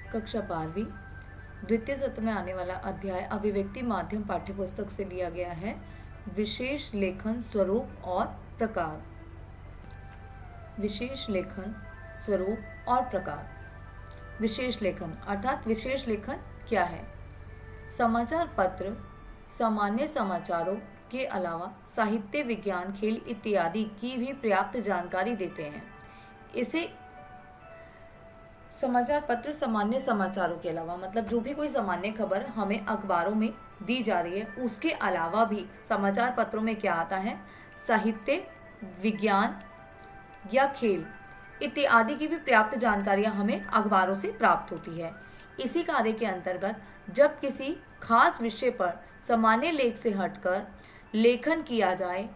कक्षा 12वीं द्वितीय सत्र में आने वाला अध्याय अभिव्यक्ति माध्यम पाठ्यपुस्तक से लिया गया है। विशेष लेखन स्वरूप और प्रकार। विशेष लेखन स्वरूप और प्रकार। विशेष लेखन अर्थात विशेष लेखन क्या है? समाचार पत्र सामान्य समाचारों के अलावा साहित्य, विज्ञान, खेल इत्यादि की भी पर्याप्त जानकारी देते हैं। इसे समाचार पत्र सामान्य समाचारों के अलावा मतलब जो भी कोई सामान्य खबर हमें अखबारों में दी जा रही है उसके अलावा भी समाचार पत्रों में क्या आता है? साहित्य, विज्ञान या खेल इत्यादि की भी पर्याप्त जानकारियां हमें अखबारों से प्राप्त होती है। इसी कार्य के अंतर्गत जब किसी खास विषय पर सामान्य लेख से हटकर लेखन किया जाए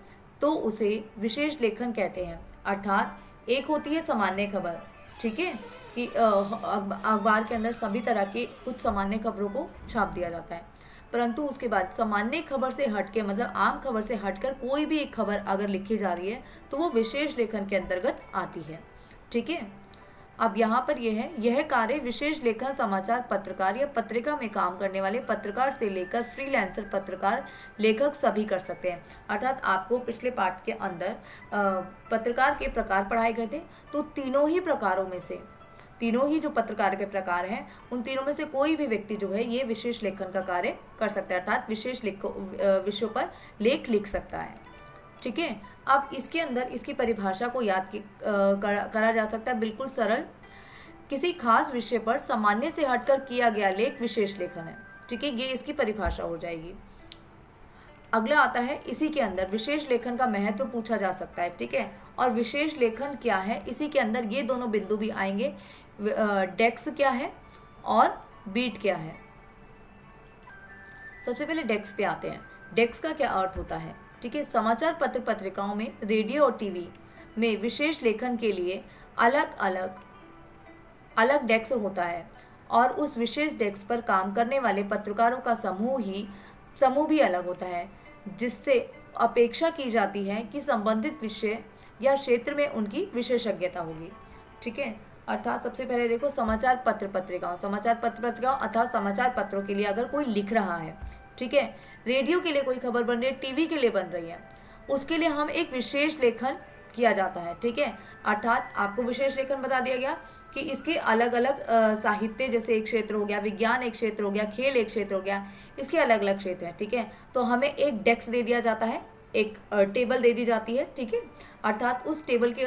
तो उसे विशेष लेखन कहते हैं। अर्थात एक होती है सामान्य खबर, ठीक है, कि अखबार के अंदर सभी तरह की कुछ सामान्य खबरों को छाप दिया जाता है, परंतु उसके बाद सामान्य खबर से हटके मतलब आम खबर से हटकर कोई भी एक खबर अगर लिखी जा रही है तो वो विशेष लेखन के अंतर्गत आती है। ठीक है, अब यहाँ पर यह कार्य विशेष लेखन समाचार पत्रकार या पत्रिका में काम करने वाले पत्रकार से लेकर फ्रीलांसर पत्रकार, लेखक सभी कर सकते हैं। अर्थात आपको पिछले पाठ के अंदर पत्रकार के प्रकार पढ़ाए गए थे, तो तीनों ही प्रकारों में से तीनों ही जो पत्रकार के प्रकार हैं उन तीनों में से कोई भी व्यक्ति जो है ये विशेष लेखन का कार्य कर सकता है, अर्थात विशेष विषयों पर लेख लिख सकता है। ठीक है, अब इसके अंदर इसकी परिभाषा को याद करा जा सकता है, बिल्कुल सरल। किसी खास विषय पर सामान्य से हटकर किया गया लेख विशेष लेखन है। ठीक है, ये इसकी परिभाषा हो जाएगी। अगला आता है, इसी के अंदर विशेष लेखन का महत्व पूछा जा सकता है। ठीक है, और विशेष लेखन क्या है, इसी के अंदर ये दोनों बिंदु भी आएंगे। डेस्क क्या है और बीट क्या है। सबसे पहले डेस्क पे आते हैं। डेस्क का क्या अर्थ होता है? ठीक है, समाचार पत्र पत्रिकाओं में, रेडियो और टीवी में विशेष लेखन के लिए अलग डेस्क होता है और उस विशेष डेस्क पर काम करने वाले पत्रकारों का समूह भी अलग होता है, जिससे अपेक्षा की जाती है कि संबंधित विषय या क्षेत्र में उनकी विशेषज्ञता होगी। ठीक है, अर्थात सबसे पहले देखो समाचार पत्र पत्रिकाओं अर्थात समाचार पत्रों के लिए अगर कोई लिख रहा है, ठीक है, रेडियो के लिए कोई खबर बन रही है, टीवी के लिए बन रही है, उसके लिए हम एक विशेष लेखन किया जाता है। ठीक है, अर्थात आपको विशेष लेखन बता दिया गया कि इसके अलग अलग साहित्य जैसे एक क्षेत्र हो गया, विज्ञान एक क्षेत्र हो गया, खेल एक क्षेत्र हो गया, इसके अलग अलग क्षेत्र हैं। ठीक है, तो हमें एक डेस्क दे दिया जाता है, एक टेबल दे दी जाती है। ठीक है, अर्थात उस टेबल के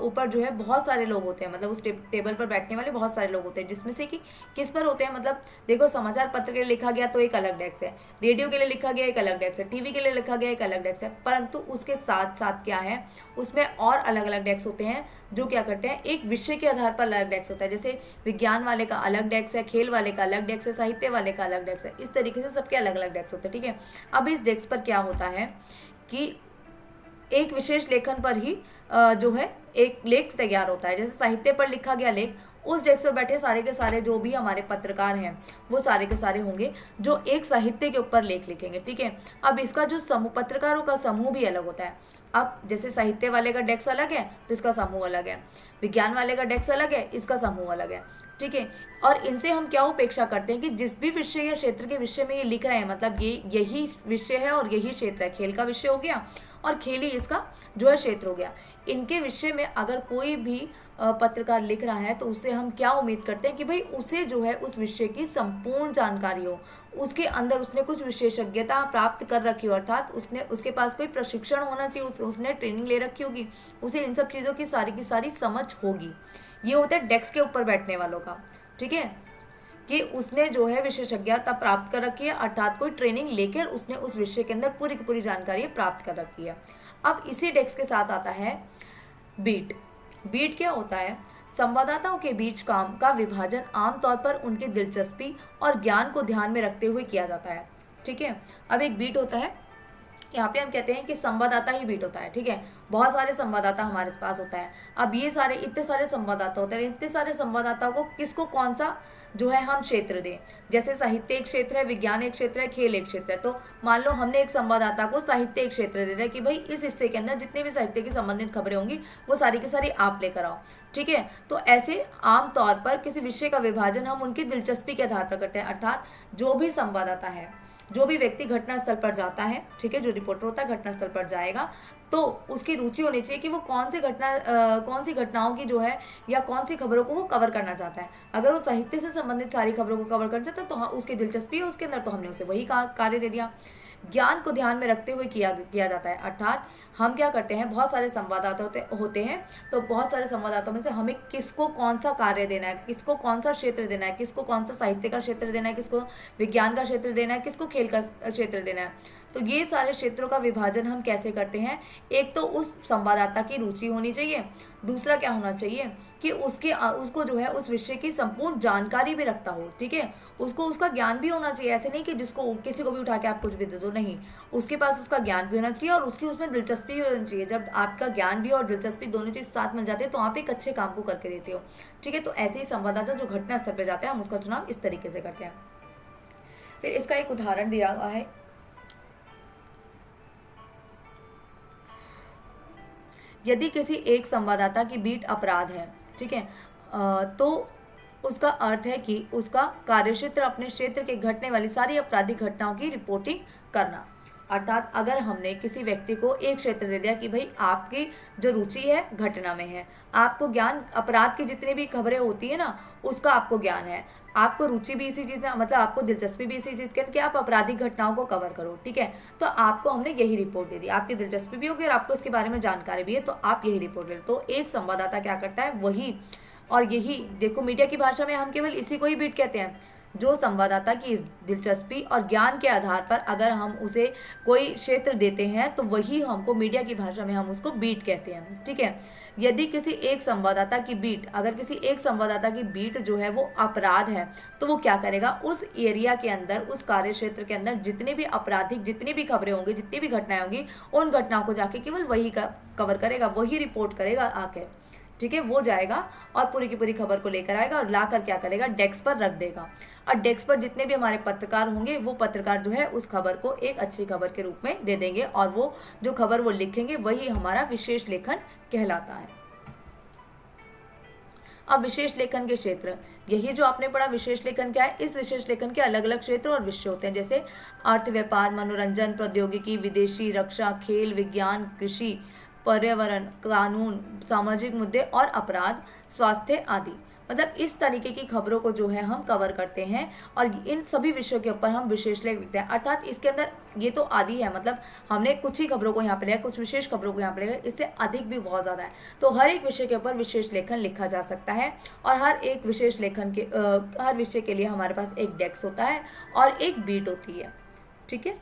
ऊपर जो है बहुत सारे लोग होते हैं, मतलब उस टेबल पर बैठने वाले बहुत सारे लोग होते हैं, जिसमें से कि किस पर होते हैं, मतलब देखो समाचार पत्र के लिए लिखा गया तो एक अलग डेस्क है, रेडियो के लिए लिखा गया एक अलग डेस्क है, टीवी के लिए लिखा गया एक अलग डेस्क है, परंतु उसके साथ साथ क्या है, उसमें और अलग अलग डेस्क होते हैं जो क्या करते हैं, एक विषय के आधार पर अलग डेस्क होता है। जैसे विज्ञान वाले का अलग डेस्क है, खेल वाले का अलग डेस्क है, साहित्य वाले का अलग डेस्क है, इस तरीके से सबके अलग अलग डेस्क होते हैं। ठीक है, अब इस डेस्क पर क्या होता है कि एक विशेष लेखन पर ही जो है एक लेख तैयार होता है। जैसे साहित्य पर लिखा गया लेख, उस डेस्क पर बैठे सारे के सारे जो भी हमारे पत्रकार हैं वो सारे के सारे होंगे जो एक साहित्य के ऊपर लेख लिखेंगे। ठीक है, अब इसका जो समूह, पत्रकारों का समूह भी अलग होता है। अब जैसे साहित्य वाले का डेस्क अलग है तो इसका समूह अलग है, विज्ञान वाले का डेस्क अलग है, इसका समूह अलग है। ठीक है, और इनसे हम क्या अपेक्षा करते हैं कि जिस भी विषय या क्षेत्र के विषय में ये लिख रहे हैं, मतलब ये यही विषय है और यही क्षेत्र है, खेल का विषय हो गया और खेल ही इसका जो है क्षेत्र हो गया, इनके विषय में अगर कोई भी पत्रकार लिख रहा है तो उससे हम क्या उम्मीद करते हैं कि भाई उसे जो है उस विषय की संपूर्ण जानकारी हो, उसके अंदर उसने कुछ विशेषज्ञता प्राप्त कर रखी हो, अर्थात उसके पास कोई प्रशिक्षण होना चाहिए, उसने ट्रेनिंग ले रखी होगी, उसे इन सब चीज़ों की सारी समझ होगी। ये होता है डेस्क के ऊपर बैठने वालों का। ठीक है, कि उसने जो है विशेषज्ञता प्राप्त कर रखी है, अर्थात कोई ट्रेनिंग लेकर उसने उस विषय के अंदर पूरी की पूरी जानकारी प्राप्त कर रखी है। अब इसी डेस्क के साथ आता है बीट। बीट क्या होता है? संवाददाताओं के बीच काम का विभाजन आमतौर पर उनकी दिलचस्पी और ज्ञान को ध्यान में रखते हुए किया जाता है। ठीक है, अब एक बीट होता है, यहाँ पे हम कहते हैं कि संवाददाता ही बीट होता है। ठीक है, बहुत सारे संवाददाता हमारे पास होता है। अब ये सारे इतने सारे संवाददाता होते हैं, इतने सारे संवाददाताओं को किसको कौन सा जो है हम क्षेत्र दें। जैसे साहित्य एक क्षेत्र है, विज्ञान एक क्षेत्र है, खेल एक क्षेत्र है। तो मान लो हमने एक संवाददाता को साहित्य एक क्षेत्र दे दिया कि भाई इस हिस्से के अंदर जितने भी साहित्य की संबंधित खबरें होंगी वो सारी की सारी आप लेकर आओ, ठीक है। तो ऐसे आमतौर पर किसी विषय का विभाजन हम उनकी दिलचस्पी के आधार पर करते हैं, अर्थात जो भी संवाददाता है, जो भी व्यक्ति घटनास्थल पर जाता है, ठीक है, जो रिपोर्टर होता है घटनास्थल पर जाएगा, तो उसकी रुचि होनी चाहिए कि वो कौन सी घटनाओं की जो है या कौन सी खबरों को वो कवर करना चाहता है। अगर वो साहित्य से संबंधित सारी खबरों को कवर करना चाहता है तो हाँ उसकी दिलचस्पी है उसके अंदर, तो हमने उसे वही कार्य दे दिया। ज्ञान को ध्यान में रखते हुए किया जाता है, अर्थात हम क्या करते हैं, बहुत सारे संवाददाता होते हैं, तो बहुत सारे संवाददाताओं में से हमें किसको कौन सा कार्य देना है, किसको कौन सा क्षेत्र देना है, किसको कौन सा साहित्य का क्षेत्र देना है, किसको विज्ञान का क्षेत्र देना है, किसको खेल का क्षेत्र देना है। तो ये सारे क्षेत्रों का विभाजन हम कैसे करते हैं, एक तो उस संवाददाता की रुचि होनी चाहिए, दूसरा क्या होना चाहिए कि उसको जो है उस विषय की संपूर्ण जानकारी भी रखता हो, ठीक है, उसको उसका ज्ञान भी होना चाहिए। ऐसे नहीं कि जिसको किसी को भी उठा के आप कुछ भी दे दो, नहीं, उसके पास उसका ज्ञान भी होना चाहिए और उसकी उसमें दिलचस्पी होनी चाहिए। जब आपका ज्ञान भी और दिलचस्पी दोनों चीज साथ मिल जाती है तो आप एक अच्छे काम को करके देते हो, ठीक है। तो ऐसे ही संवाददाता जो घटना स्तर पर जाते हैं हम उसका चुनाव इस तरीके से करते हैं। फिर इसका एक उदाहरण दिया हुआ है, यदि किसी एक संवाददाता की बीट अपराध है, ठीक है, तो उसका अर्थ है कि उसका कार्यक्षेत्र अपने क्षेत्र के घटने वाली सारी आपराधिक घटनाओं की रिपोर्टिंग करना। अर्थात अगर हमने किसी व्यक्ति को एक क्षेत्र दे दिया कि भाई आपकी जो रुचि है घटना में है, आपको ज्ञान अपराध की जितनी भी खबरें होती है ना उसका आपको ज्ञान है, आपको रुचि भी इसी चीज़ में, मतलब आपको दिलचस्पी भी इसी चीज़ के कि आप आपराधिक घटनाओं को कवर करो, ठीक है, तो आपको हमने यही रिपोर्ट दे दी, आपकी दिलचस्पी भी होगी और आपको इसके बारे में जानकारी भी है, तो आप यही रिपोर्ट दे। तो एक संवाददाता क्या करता है वही, और यही देखो मीडिया की भाषा में हम केवल इसी को ही बीट कहते हैं। जो संवाददाता की दिलचस्पी और ज्ञान के आधार पर अगर हम उसे कोई क्षेत्र देते हैं तो वही हमको मीडिया की भाषा में हम उसको बीट कहते हैं, ठीक है। यदि किसी एक संवाददाता की बीट, अगर किसी एक संवाददाता की बीट जो है वो अपराध है तो वो क्या करेगा, उस एरिया के अंदर, उस कार्य क्षेत्र के अंदर जितनी भी आपराधिक जितनी भी खबरें होंगी, जितनी भी घटनाएं होंगी, उन घटनाओं को जाके केवल वही कवर करेगा, वही रिपोर्ट करेगा आके, ठीक है। वो जाएगा और पूरी की पूरी खबर को लेकर आएगा और लाकर क्या करेगा, डेस्क पर रख देगा। और डेस्क पर जितने भी हमारे पत्रकार होंगे वो पत्रकार जो है उस खबर को एक अच्छी खबर के रूप में दे देंगे और वो जो खबर वो लिखेंगे वही हमारा विशेष लेखन कहलाता है। अब विशेष लेखन के क्षेत्र, यही जो आपने पढ़ा विशेष लेखन क्या है, इस विशेष लेखन के अलग अलग क्षेत्र और विषय होते हैं, जैसे अर्थ, व्यापार, मनोरंजन, प्रौद्योगिकी, विदेशी, रक्षा, खेल, विज्ञान, कृषि, पर्यावरण, कानून, सामाजिक मुद्दे और अपराध, स्वास्थ्य आदि। मतलब इस तरीके की खबरों को जो है हम कवर करते हैं और इन सभी विषयों के ऊपर हम विशेष लेख लिखते हैं। अर्थात इसके अंदर ये तो आदि है, मतलब हमने कुछ ही खबरों को यहाँ पे लिया, कुछ विशेष खबरों को यहाँ पे लिया, इससे अधिक भी बहुत ज़्यादा है। तो हर एक विषय के ऊपर विशेष लेखन लिखा जा सकता है और हर एक विशेष लेखन के हर विषय के लिए हमारे पास एक डेस्क होता है और एक बीट होती है, ठीक है।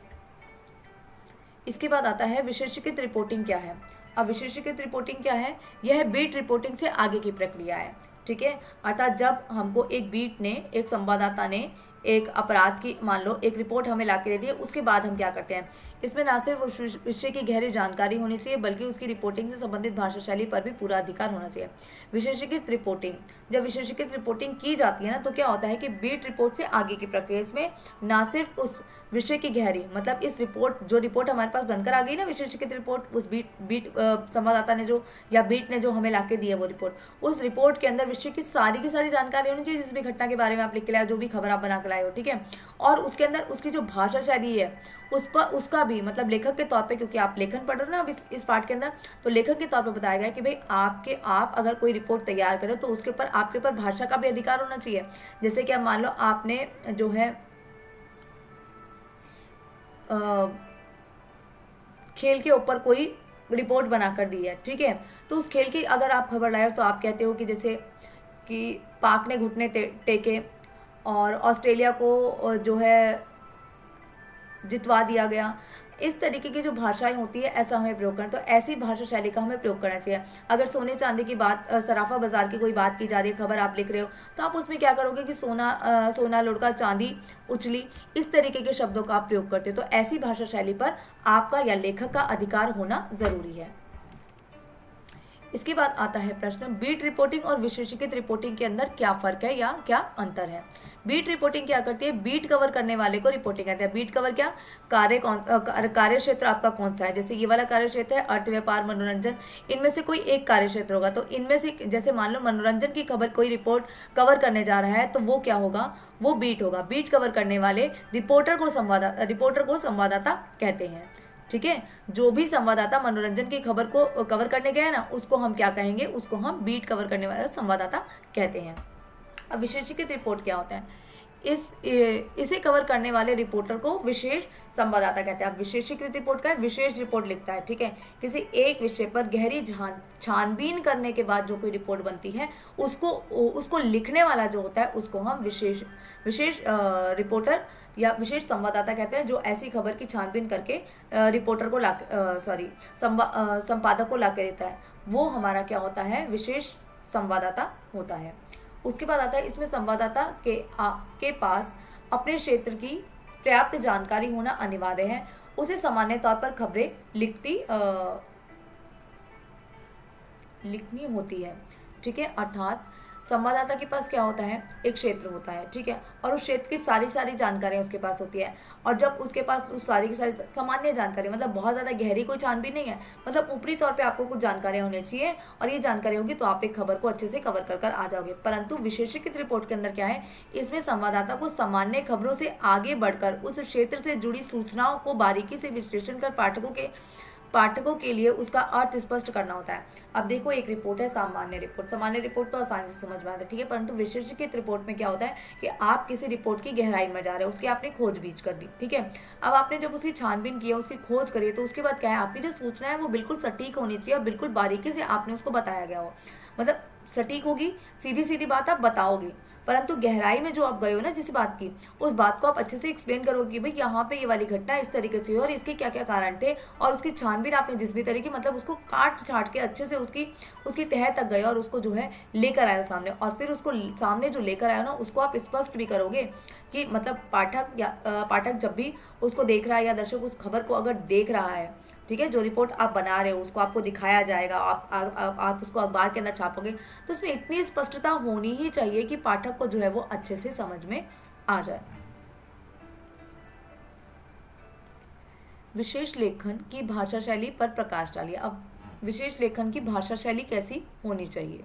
इसके बाद आता है विशेषीकृत रिपोर्टिंग क्या है। अब विशेषीकृत रिपोर्टिंग क्या है, यह बीट रिपोर्टिंग से आगे की प्रक्रिया है, ठीक है। अर्थात जब हमको एक बीट ने, एक संवाददाता ने एक अपराध की मान लो एक रिपोर्ट हमें ला के दे दी है, उसके बाद हम क्या करते हैं, इसमें ना सिर्फ उस विषय की गहरी जानकारी होनी चाहिए बल्कि उसकी रिपोर्टिंग से संबंधित भाषा शैली पर भी पूरा अधिकार होना चाहिए। विशेषीकृत रिपोर्टिंग, जब विशेषीकृत रिपोर्टिंग की जाती है ना तो क्या होता है कि बीट रिपोर्ट से आगे की प्रक्रिया, इसमें ना सिर्फ उस विषय की गहरी, मतलब इस रिपोर्ट जो रिपोर्ट हमारे पास बनकर आ गई ना विशेषीकृत रिपोर्ट, उस बीट संवाददाता ने जो या बीट ने जो हमें ला के दी है वो रिपोर्ट, उस रिपोर्ट के अंदर विषय की सारी जानकारी होनी चाहिए, जिस भी घटना के बारे में आप लिख के लाए, जो भी खबर आप बना के लाए हो, ठीक है। और उसके अंदर उसकी जो भाषा शैली है उस पर उसका भी, मतलब लेखक के तौर पे, क्योंकि आप लेखन पढ़ रहे हो ना अब इस पार्ट के अंदर, तो लेखक के तौर पे बताया गया कि भाई आप अगर कोई रिपोर्ट तैयार करो तो उसके ऊपर आपके ऊपर भाषा का भी अधिकार होना चाहिए। जैसे कि अब मान लो आपने जो है खेल के ऊपर कोई रिपोर्ट बनाकर दी है, ठीक है, तो उस खेल की अगर आप खबर लाए हो तो आप कहते हो कि जैसे कि पाक ने घुटने टेके और ऑस्ट्रेलिया को जो है जितवा दिया गया, इस तरीके की जो भाषाएं होती है ऐसा हमें प्रयोग करना, तो ऐसी भाषा शैली का हमें प्रयोग करना चाहिए। अगर सोने चांदी की बात, सराफा बाजार की कोई बात की जा रही है, खबर आप लिख रहे हो, तो आप उसमें क्या करोगे कि सोना लुढ़का, चांदी उछली, इस तरीके के शब्दों का आप प्रयोग करते हो। तो ऐसी भाषा शैली पर आपका या लेखक का अधिकार होना जरूरी है। इसके बाद आता है प्रश्न, बीट रिपोर्टिंग और विशेषीकृत रिपोर्टिंग के अंदर क्या फर्क है या क्या अंतर है। बीट रिपोर्टिंग क्या करती है, बीट कवर करने वाले को रिपोर्टिंग कहते हैं। बीट कवर क्या, कार्य क्षेत्र आपका कौन सा है, जैसे ये वाला कार्य क्षेत्र है अर्थ, व्यापार, मनोरंजन, इनमें से कोई एक कार्य क्षेत्र होगा। तो इनमें से जैसे मान लो मनोरंजन की खबर कोई रिपोर्ट कवर करने जा रहा है तो वो क्या होगा, वो बीट होगा। बीट कवर करने वाले रिपोर्टर को संवाददाता कहते हैं। ठीक है, जो भी संवाददाता मनोरंजन की खबर को कवर करने गया है ना, उसको हम क्या कहेंगे, उसको हम बीट कवर करने वाला संवाददाता कहते हैं। अब विशेषीकृत रिपोर्ट क्या होता है, इसे कवर करने वाले रिपोर्टर को विशेष संवाददाता कहते हैं। अब विशेषीकृत रिपोर्ट का है, विशेष रिपोर्ट लिखता है। ठीक है, किसी एक विषय पर गहरी छानबीन करने के बाद जो कोई रिपोर्ट बनती है उसको लिखने वाला जो होता है उसको हम विशेष रिपोर्टर या विशेष संवाददाता कहते हैं, जो ऐसी खबर की छानबीन करके रिपोर्टर को संपादक को ला के देता है, वो हमारा क्या होता है, विशेष संवाददाता होता है। उसके बाद आता है, इसमें संवाददाता के पास अपने क्षेत्र की पर्याप्त जानकारी होना अनिवार्य है। उसे सामान्य तौर पर खबरें लिखनी होती है। ठीक है, अर्थात संवाददाता के पास क्या होता है, एक क्षेत्र होता है। ठीक है, और उस क्षेत्र की सारी जानकारियां उसके पास होती है। और जब उसके पास उस सारी की सारी सामान्य जानकारी, मतलब बहुत ज़्यादा गहरी कोई छानबीन नहीं है, मतलब ऊपरी तौर पे आपको कुछ जानकारियां होनी चाहिए और ये जानकारी होगी तो आप एक खबर को अच्छे से कवर कर आ जाओगे। परंतु विशेषीकृत रिपोर्ट के अंदर क्या है, इसमें संवाददाता को सामान्य खबरों से आगे बढ़कर उस क्षेत्र से जुड़ी सूचनाओं को बारीकी से विश्लेषण कर पाठकों के लिए उसका अर्थ स्पष्ट करना होता है। अब देखो, एक रिपोर्ट है सामान्य रिपोर्ट तो आसानी से समझ में आता है। ठीक है, परंतु विशेषीकृत रिपोर्ट में क्या होता है कि आप किसी रिपोर्ट की गहराई में जा रहे हो, उसकी आपने खोजबीन कर दी। ठीक है, अब आपने जब उसकी छानबीन किया, उसकी खोज करी, तो उसके बाद क्या है, आपकी जो सूचना है वो बिल्कुल सटीक होनी चाहिए और बिल्कुल बारीकी से आपने उसको बताया गया हो। मतलब सटीक होगी, सीधी बात आप बताओगे, परंतु गहराई में जो आप गए हो ना जिस बात की, उस बात को आप अच्छे से एक्सप्लेन करोगे कि भाई यहाँ पे ये वाली घटना इस तरीके से हुई और इसके क्या क्या कारण थे, और उसकी छानबीन आपने जिस भी तरीके, मतलब उसको काट छाट के अच्छे से उसकी तह तक गए और उसको जो है लेकर आए सामने, और फिर उसको सामने जो लेकर आए ना उसको आप स्पष्ट भी करोगे कि मतलब पाठक जब भी उसको देख रहा है या दर्शक उस खबर को अगर देख रहा है, ठीक है, जो रिपोर्ट आप बना रहे हो उसको आपको दिखाया जाएगा, आप उसको अखबार के अंदर छापोगे, तो उसमें इतनी स्पष्टता होनी ही चाहिए कि पाठक को जो है वो अच्छे से समझ में आ जाए। विशेष लेखन की भाषा शैली पर प्रकाश डालिए। अब विशेष लेखन की भाषा शैली कैसी होनी चाहिए,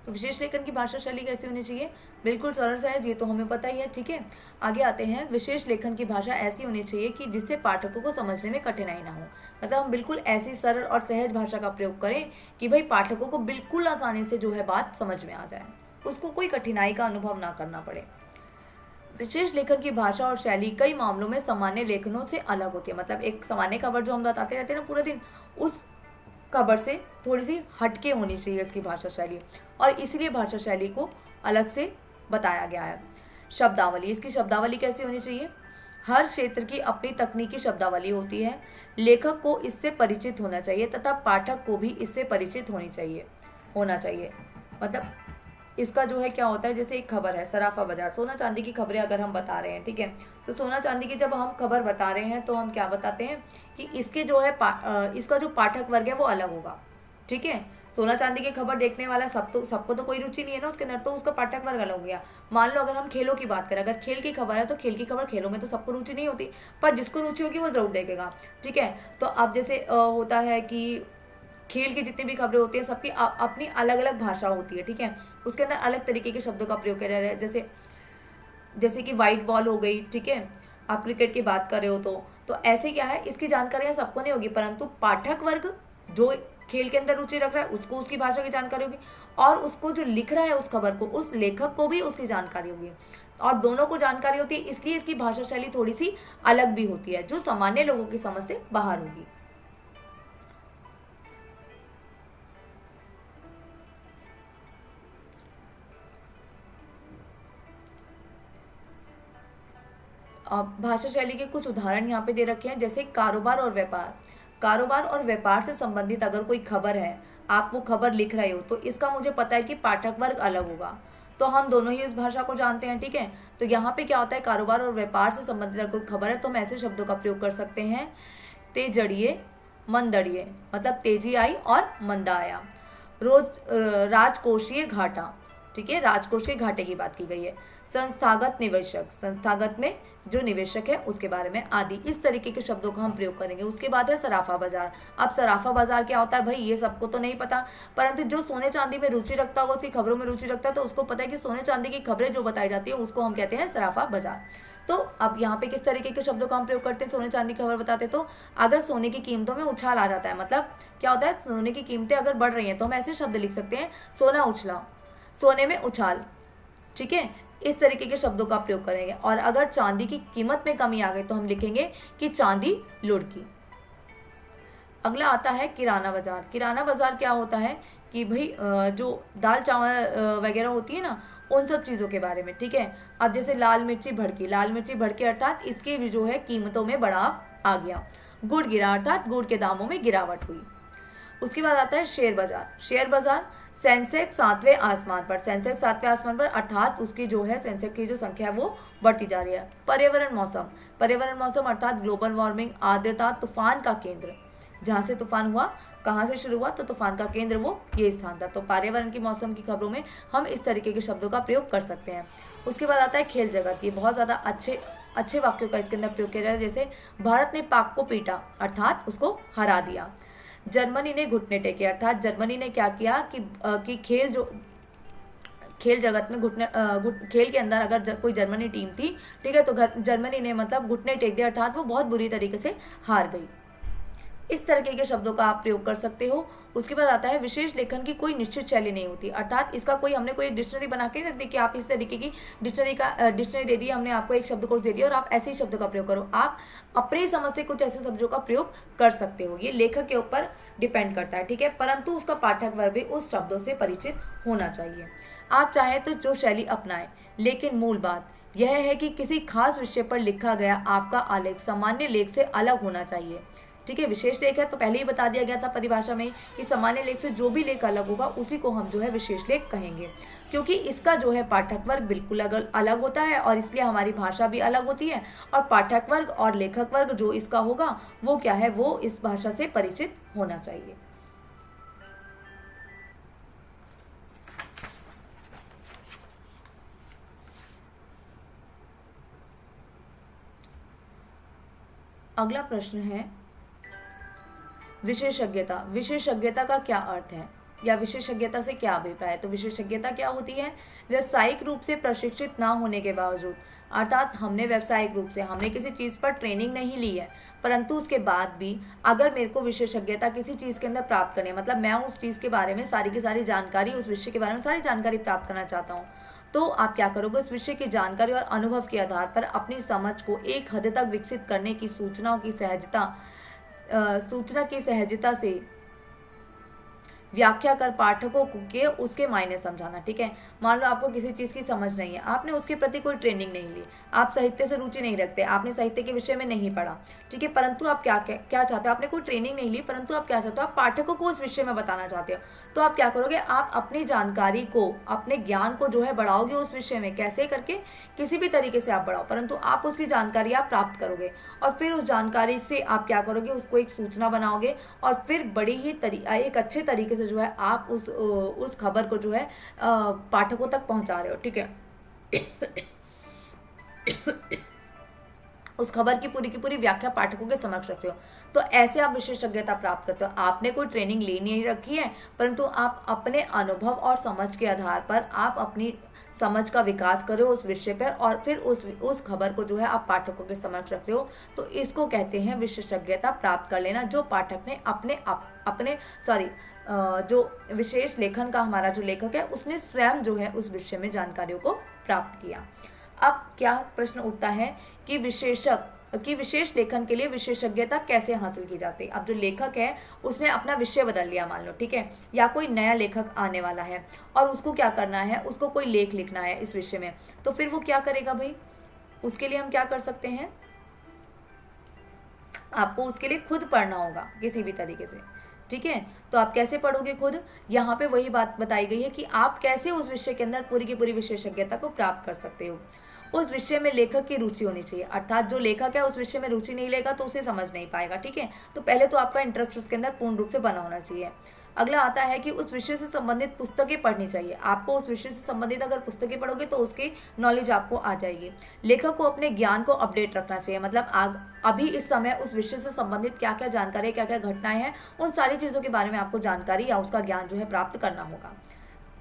तो विशेष लेखन की भाषा शैली कैसी होनी चाहिए, बिल्कुल सरल सा है, ये तो हमें पता ही है। ठीक है, आगे आते हैं, विशेष लेखन की भाषा ऐसी होनी चाहिए कि जिससे पाठकों को समझने में कठिनाई ना हो। मतलब हम बिल्कुल ऐसी सरल और सहज भाषा का प्रयोग करें कि भाई पाठकों को बिल्कुल आसानी से जो है बात समझ में आ जाए, उसको कोई कठिनाई का अनुभव ना करना पड़े। विशेष लेखन की भाषा और शैली कई मामलों में सामान्य लेखनों से अलग होती है। मतलब एक सामान्य खबर जो हम बताते रहते हैं ना पूरे दिन, उस खबर से थोड़ी सी हटके होनी चाहिए इसकी भाषा शैली, और इसीलिए भाषा शैली को अलग से बताया गया है। शब्दावली, इसकी शब्दावली कैसी होनी चाहिए, हर क्षेत्र की अपनी तकनीकी शब्दावली होती है। लेखक को इससे परिचित होना चाहिए तथा पाठक को भी इससे परिचित होना चाहिए। मतलब इसका जो है क्या होता है, जैसे एक खबर है सराफा बाजार, सोना चांदी की खबरें अगर हम बता रहे हैं, ठीक है, तो सोना चांदी की जब हम खबर बता रहे हैं तो हम क्या बताते हैं कि इसके जो है इसका जो पाठक वर्ग है वो अलग होगा। ठीक है, सोना चांदी की खबर देखने वाला सबको तो कोई रुचि नहीं है ना उसके अंदर, तो उसका पाठक वर्ग अलग हो गया। मान लो अगर हम खेलों की बात करें, अगर खेल की खबर है तो खेल की खबर, खेलों में तो सबको रुचि नहीं होती, पर जिसको रुचि होगी वो जरूर देखेगा। ठीक है, तो अब जैसे होता है कि खेल की जितनी भी खबरें होती है सबकी अपनी अलग अलग भाषा होती है। ठीक है, उसके अंदर अलग तरीके के शब्दों का प्रयोग किया जा रहा है, जैसे कि वाइट बॉल हो गई। ठीक है, आप क्रिकेट की बात कर रहे हो तो ऐसे क्या है, इसकी जानकारियां सबको नहीं होगी, परंतु पाठक वर्ग जो खेल के अंदर रुचि रख रहा है उसको उसकी भाषा की जानकारी होगी, और उसको जो लिख रहा है उस खबर को, उस लेखक को भी उसकी जानकारी होगी, और दोनों को जानकारी होती है, इसलिए इसकी भाषा शैली थोड़ी सी अलग भी होती है जो सामान्य लोगों की समझ से बाहर होगी। भाषा शैली के कुछ उदाहरण यहाँ पे दे रखे हैं, जैसे कारोबार और व्यापार से संबंधित अगर कोई खबर है, आप वो खबर लिख रहे हो, तो इसका मुझे पता है कि पाठक वर्ग अलग होगा, तो हम दोनों ही इस भाषा को जानते हैं। ठीक है, तो यहाँ पे क्या होता है, कारोबार और व्यापार से संबंधित अगर कोई खबर है तो हम ऐसे शब्दों का प्रयोग कर सकते हैं, ते जड़िए मंदड़िए मतलब तेजी आई और मंदा आया। राजकोषीय घाटा, ठीक है, राजकोष के घाटे की बात की गई है। संस्थागत निवेशक, संस्थागत में जो निवेशक है उसके बारे में आदि, इस तरीके के शब्दों का हम प्रयोग करेंगे। उसके बाद है सराफा बाजार। अब सराफा बाजार क्या होता है भाई, ये सबको तो नहीं पता, परंतु जो सोने चांदी में रुचि रखता होगा, उसकी खबरों में रुचि रखता है, तो उसको पता है कि सोने चांदी की खबरें जो बताई जाती है उसको हम कहते हैं सराफा बाजार। तो अब यहाँ पे किस तरीके के शब्दों का हम प्रयोग करते हैं सोने चांदी की खबर बताते, तो अगर सोने की कीमतों में उछाल आ जाता है, मतलब क्या होता है, सोने की कीमतें अगर बढ़ रही हैं तो हम ऐसे शब्द लिख सकते हैं, सोना उछला, सोने में उछाल, ठीक है, इस तरीके के शब्दों का प्रयोग करेंगे। और अगर चांदी की कीमत में कमी आ गई तो हम लिखेंगे कि चांदी लुढ़की। अगला आता है किराना बाजार। किराना बाजार क्या होता है कि भाई जो दाल चावल वगैरह होती है ना, उन सब चीज़ों के बारे में, ठीक है। अब जैसे लाल मिर्ची भड़की, लाल मिर्ची भड़की अर्थात इसके भी जो है कीमतों में बढ़ाव आ गया। गुड़ गिरा अर्थात गुड़ के दामों में गिरावट हुई। उसके बाद आता है शेयर बाजार। शेयर बाजार सेंसेक्स 7वें आसमान पर, सेंसेक्स 7वें आसमान पर अर्थात उसकी जो है सेंसेक्स की जो संख्या है वो बढ़ती जा रही है। पर्यावरण मौसम, पर्यावरण मौसम अर्थात ग्लोबल वार्मिंग, आर्द्रता, तूफान का केंद्र, जहाँ से तूफान हुआ, कहाँ से शुरू हुआ, तो तूफान का केंद्र वो ये स्थान था। तो पर्यावरण की मौसम की खबरों में हम इस तरीके के शब्दों का प्रयोग कर सकते हैं। उसके बाद आता है खेल जगत। ये बहुत ज़्यादा अच्छे वाक्यों का इसके अंदर प्रयोग किया जाए, जैसे भारत ने पाक को पीटा अर्थात उसको हरा दिया। जर्मनी ने घुटने टेके अर्थात जर्मनी ने क्या किया कि खेल जगत में खेल के अंदर अगर कोई जर्मनी टीम थी, ठीक है, तो जर्मनी ने मतलब घुटने टेक दिया अर्थात वो बहुत बुरी तरीके से हार गई। इस तरीके के शब्दों का आप प्रयोग कर सकते हो। उसके बाद आता है विशेष लेखन की कोई निश्चित शैली नहीं होती, अर्थात इसका कोई हमने कोई डिक्शनरी बना के रख दी कि आप इस तरीके की डिक्शनरी दे दी, हमने आपको एक शब्दकोश दे दिया और आप ऐसे ही शब्दों का प्रयोग करो। आप अपनी समझ से कुछ ऐसे शब्दों का प्रयोग कर सकते हो, ये लेखक के ऊपर डिपेंड करता है, ठीक है, परंतु उसका पाठक वर्ग भी उस शब्दों से परिचित होना चाहिए। आप चाहे तो जो शैली अपनाएं, लेकिन मूल बात यह है कि किसी खास विषय पर लिखा गया आपका आलेख सामान्य लेख से अलग होना चाहिए, ठीक है। विशेष लेख है तो पहले ही बता दिया गया था परिभाषा में कि सामान्य लेख से जो भी लेख अलग होगा उसी को हम जो है विशेष लेख कहेंगे, क्योंकि इसका जो है पाठक वर्ग बिल्कुल अलग होता है और इसलिए हमारी भाषा भी अलग होती है, और पाठक वर्ग और लेखक वर्ग जो इसका होगा वो क्या है, वो इस भाषा से परिचित होना चाहिए। अगला प्रश्न है विशेषज्ञता। विशेषज्ञता का क्या अर्थ है या विशेषज्ञता से क्या अभिप्राय है? तो विशेषज्ञता क्या होती है, व्यावसायिक रूप से प्रशिक्षित ना होने के बावजूद, अर्थात हमने व्यावसायिक रूप से हमने किसी चीज़ पर ट्रेनिंग नहीं ली है, परंतु उसके बाद भी अगर मेरे को विशेषज्ञता किसी चीज़ के अंदर प्राप्त करनी है, मतलब मैं उस चीज़ के बारे में सारी की सारी जानकारी, उस विषय के बारे में सारी जानकारी प्राप्त करना चाहता हूँ, तो आप क्या करोगे, उस विषय की जानकारी और अनुभव के आधार पर अपनी समझ को एक हद तक विकसित करने की सूचना की सहजता से व्याख्या कर पाठकों के उसके मायने समझाना, ठीक है। मान लो आपको किसी चीज़ की समझ नहीं है, आपने उसके प्रति कोई ट्रेनिंग नहीं ली, आप साहित्य से रुचि नहीं रखते, आपने साहित्य के विषय में नहीं पढ़ा, ठीक है, परंतु आप क्या चाहते हो, आपने कोई ट्रेनिंग नहीं ली, परंतु आप क्या चाहते हो, आप पाठकों को उस विषय में बताना चाहते हो, तो आप क्या करोगे, आप अपनी जानकारी को, अपने ज्ञान को जो है बढ़ाओगे उस विषय में, कैसे करके, किसी भी तरीके से आप बढ़ाओ, परंतु आप उसकी जानकारी आप प्राप्त करोगे और फिर उस जानकारी से आप क्या करोगे, उसको एक सूचना बनाओगे और फिर बड़ी ही एक अच्छे तरीके से जो है आप उस खबर को जो है पाठकों तक पहुंचा रहे हो, ठीक है। उस खबर की पूरी व्याख्या पाठकों के समक्ष रखते हो, तो ऐसे आप विशेषज्ञता प्राप्त करते हो। आपने कोई ट्रेनिंग ली नहीं रखी है, परंतु आप अपने अनुभव और समझ के आधार पर आप अपनी समझ का विकास करो उस विषय पर और फिर उस खबर को जो है आप पाठकों के समक्ष रखते हो, तो इसको कहते हैं विशेषज्ञता प्राप्त कर लेना, जो पाठक ने जो विशेष लेखन का हमारा जो लेखक है उसने स्वयं जो है उस विषय में जानकारियों को प्राप्त किया। अब क्या प्रश्न उठता है कि विशेष लेखन के लिए विशेषज्ञता कैसे हासिल की जाती है। अब जो लेखक है उसने अपना विषय बदल लिया मान लो, ठीक है, या कोई नया लेखक आने वाला है और उसको क्या करना है, उसको कोई लेख लिखना है इस विषय में, तो फिर वो क्या करेगा भाई, उसके लिए हम क्या कर सकते हैं, आपको उसके लिए खुद पढ़ना होगा किसी भी तरीके से, ठीक है। तो आप कैसे पढ़ोगे खुद, यहाँ पे वही बात बताई गई है कि आप कैसे उस विषय के अंदर पूरी की पूरी विशेषज्ञता को प्राप्त कर सकते हो। उस विषय में लेखक की रुचि होनी चाहिए, अर्थात जो लेखक है उस विषय में रुचि नहीं लेगा तो उसे समझ नहीं पाएगा। ठीक है, तो पहले तो आपका इंटरेस्ट उसके अंदर पूर्ण रूप से बना होना चाहिए। अगला आता है कि उस विषय से संबंधित पुस्तकें पढ़नी चाहिए। आपको उस विषय से संबंधित अगर पुस्तकें पढ़ोगे तो उसकी नॉलेज आपको आ जाएगी। लेखक को अपने ज्ञान को अपडेट रखना चाहिए, मतलब अभी इस समय उस विषय से संबंधित क्या क्या जानकारी, क्या क्या घटनाएं हैं, उन सारी चीज़ों के बारे में आपको जानकारी या उसका ज्ञान जो है प्राप्त करना होगा।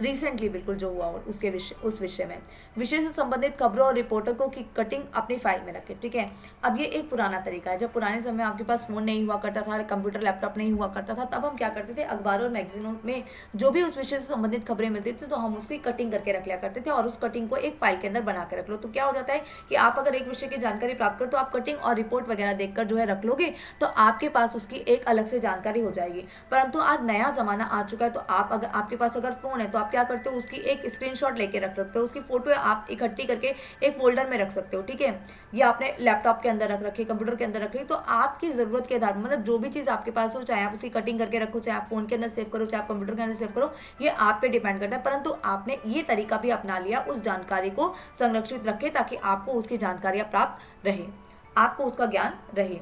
रिसेंटली बिल्कुल जो हुआ उसके विषय, उस विषय में विषय से संबंधित खबरों और रिपोर्टों की कटिंग अपनी फाइल में रखें। ठीक है, अब ये एक पुराना तरीका है। जब पुराने समय आपके पास फोन नहीं हुआ करता था, कंप्यूटर लैपटॉप नहीं हुआ करता था, तब हम क्या करते थे, अखबारों और मैगजीनों में जो भी उस विषय से संबंधित खबरें मिलती थी तो हम उसकी कटिंग करके रख लिया करते थे और उस कटिंग को एक फाइल के अंदर बना के रख लो। तो क्या हो जाता है कि आप अगर एक विषय की जानकारी प्राप्त करो तो आप कटिंग और रिपोर्ट वगैरह देखकर जो है रख लोगे तो आपके पास उसकी एक अलग से जानकारी हो जाएगी। परंतु आज नया जमाना आ चुका है, तो आप अगर आपके पास अगर फोन है तो आप क्या करते हो, उसकी एक स्क्रीनशॉट लेके रख सकते हो, उसकी फोटो आप इकट्ठी करके एक फोल्डर में रख सकते हो। ठीक है, ये आपने लैपटॉप के अंदर रख रखी, कंप्यूटर के अंदर रख रखी, तो आपकी जरूरत के आधार पर मतलब जो भी चीज आपके पास हो, चाहे आप उसकी कटिंग करके रखो, चाहे आप फोन के अंदर सेव करो, चाहे आप कंप्यूटर के अंदर सेव करो, ये आप पे डिपेंड करता है। परंतु आपने ये तरीका भी अपना लिया उस जानकारी को संरक्षित रखे ताकि आपको उसकी जानकारियां प्राप्त रहे, आपको उसका ज्ञान रहे।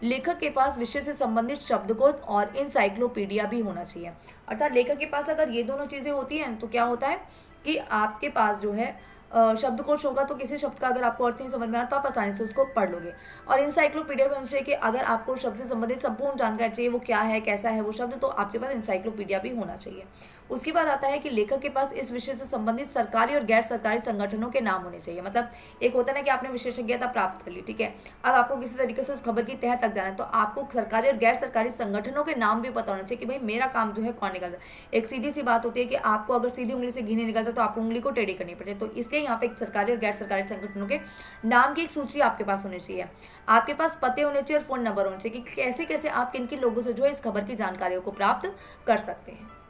लेखक के पास विषय से संबंधित शब्दकोश और इंसाइक्लोपीडिया भी होना चाहिए। अर्थात लेखक के पास अगर ये दोनों चीजें होती हैं तो क्या होता है कि आपके पास जो है शब्दकोश होगा, तो किसी शब्द का अगर आपको अर्थ नहीं समझ में आ रहा तो आप आसानी से उसको पढ़ लोगे। और इंसाइक्लोपीडिया भी होना चाहिए कि अगर आपको शब्द से संबंधित संपूर्ण जानकारी चाहिए, वो क्या है, कैसा है वो शब्द, तो आपके पास इंसाइक्लोपीडिया भी होना चाहिए। उसके बाद आता है कि लेखक के पास इस विषय से संबंधित सरकारी और गैर सरकारी संगठनों के नाम होने चाहिए। मतलब एक होता है ना कि आपने विशेषज्ञता प्राप्त कर ली, ठीक है, अब आपको किसी तरीके से उस खबर की तह तक जाना है, तो आपको सरकारी और गैर सरकारी संगठनों के नाम भी पता होना चाहिए कि भाई मेरा काम जो है कौन निकलता है। एक सीधी सी बात होती है कि आपको अगर सीधी उंगली से घी नहीं निकलता तो आपको उंगली को टेढ़ी करनी पड़ती है, तो इसलिए यहाँ पे एक सरकारी और गैर सरकारी संगठनों के नाम की एक सूची आपके पास होनी चाहिए। आपके पास पते होने चाहिए और फोन नंबर होने चाहिए कि कैसे कैसे आप किन किन लोगों से जो है इस खबर की जानकारियों को प्राप्त कर सकते हैं।